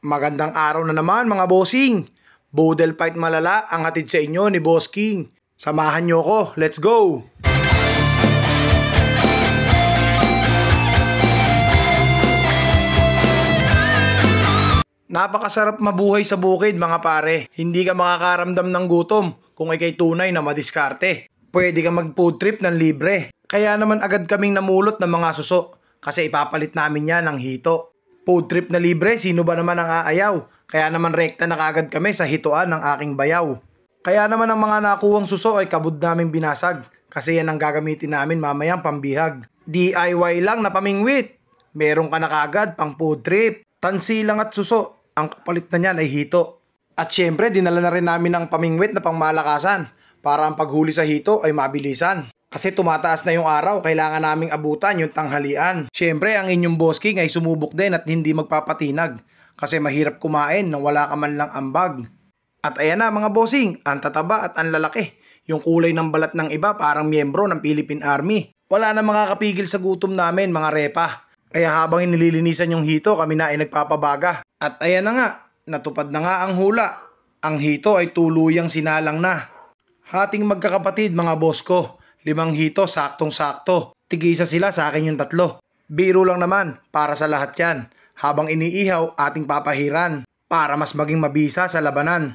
Magandang araw na naman mga bossing. Boodle fight malala ang hatid sa inyo ni Boss King. Samahan nyo ko, let's go! Napakasarap mabuhay sa bukid mga pare. Hindi ka makakaramdam ng gutom kung ikay tunay na madiskarte. Pwede ka mag food trip ng libre. Kaya naman agad kaming namulot ng mga suso kasi ipapalit namin yan ng hito. Food trip na libre, sino ba naman ang aayaw? Kaya naman rekta na kagad kami sa hituan ng aking bayaw. Kaya naman ang mga nakuwang suso ay kabud naming binasag. Kasi yan ang gagamitin namin mamayang pambihag. DIY lang na pamingwit. Meron ka na kagad pang food trip. Tansi lang at suso. Ang kapalit na niyan ay hito. At syempre, dinala na rin namin ang pamingwit na pangmalakasan. Para ang paghuli sa hito ay mabilisan. Kasi tumataas na yung araw, kailangan naming abutan yung tanghalian. Syempre, ang inyong Boss King ay sumubok din at hindi magpapatinag. Kasi mahirap kumain nang wala ka man lang ambag. At ayan na mga bossing, ang tataba at ang lalaki. Yung kulay ng balat ng iba parang miyembro ng Philippine Army. Wala na makakapigil sa gutom namin mga repa. Kaya habang inililinisan yung hito, kami na ay nagpapabaga. At ayan na nga, natupad na nga ang hula. Ang hito ay tuluyang sinalang na. Hating magkakapatid mga boss ko. 5 hito, saktong-sakto. Tig-isa sila sa akin yung 3. Biro lang naman, para sa lahat yan. Habang iniihaw, ating papahiran. Para mas maging mabisa sa labanan.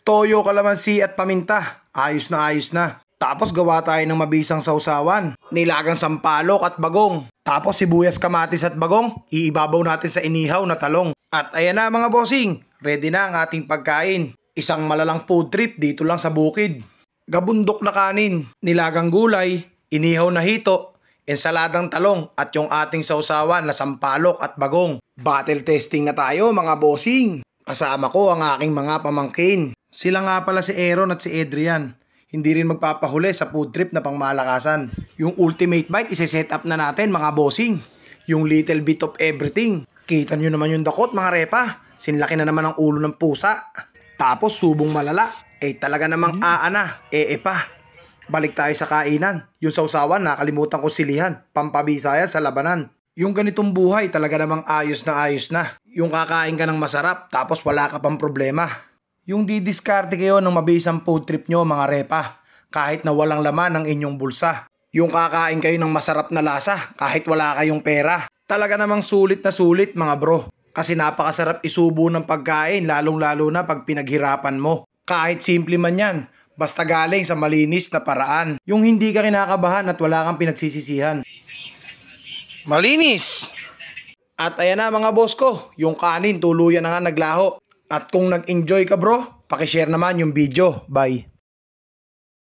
Toyo, kalamansi at paminta. Ayos na. Tapos gawa tayo ng mabisang sausawan. Nilagang sampalok at bagong. Tapos sibuyas, kamatis at bagong. Iibabaw natin sa inihaw na talong. At ayan na mga bossing, ready na ang ating pagkain. Isang malalang food trip dito lang sa bukid. Gabundok na kanin, nilagang gulay, inihaw na hito, ensaladang talong at yung ating sausawan na sampalok at bagong. Battle testing na tayo mga bossing. Kasama ko ang aking mga pamangkin. Sila nga pala si Aaron at si Adrian. Hindi rin magpapahuli sa food trip na pangmalakasan. Yung ultimate bite isi-set up na natin mga bossing. Yung little bit of everything. Kita nyo naman yung dakot mga repa. Sinlaki na naman ang ulo ng pusa. Tapos subong malala. Talaga namang aana, pa. Balik tayo sa kainan. Yung sausawan, nakalimutan ko silihan. Pampabisaya sa labanan. Yung ganitong buhay, talaga namang ayos na. Yung kakain ka ng masarap, tapos wala ka pang problema. Yung didiskarte kayo ng mabisang food trip nyo mga repa. Kahit na walang laman ng inyong bulsa. Yung kakain kayo ng masarap na lasa, kahit wala kayong pera. Talaga namang sulit na sulit mga bro. Kasi napakasarap isubo ng pagkain, lalong-lalo na pag pinaghirapan mo. Kahit simple man yan, basta galing sa malinis na paraan. Yung hindi ka kinakabahan at wala kang pinagsisisihan. Malinis! At ayan na mga boss ko, yung kanin tuluyan na nga naglaho. At kung nag-enjoy ka bro, pakishare naman yung video. Bye!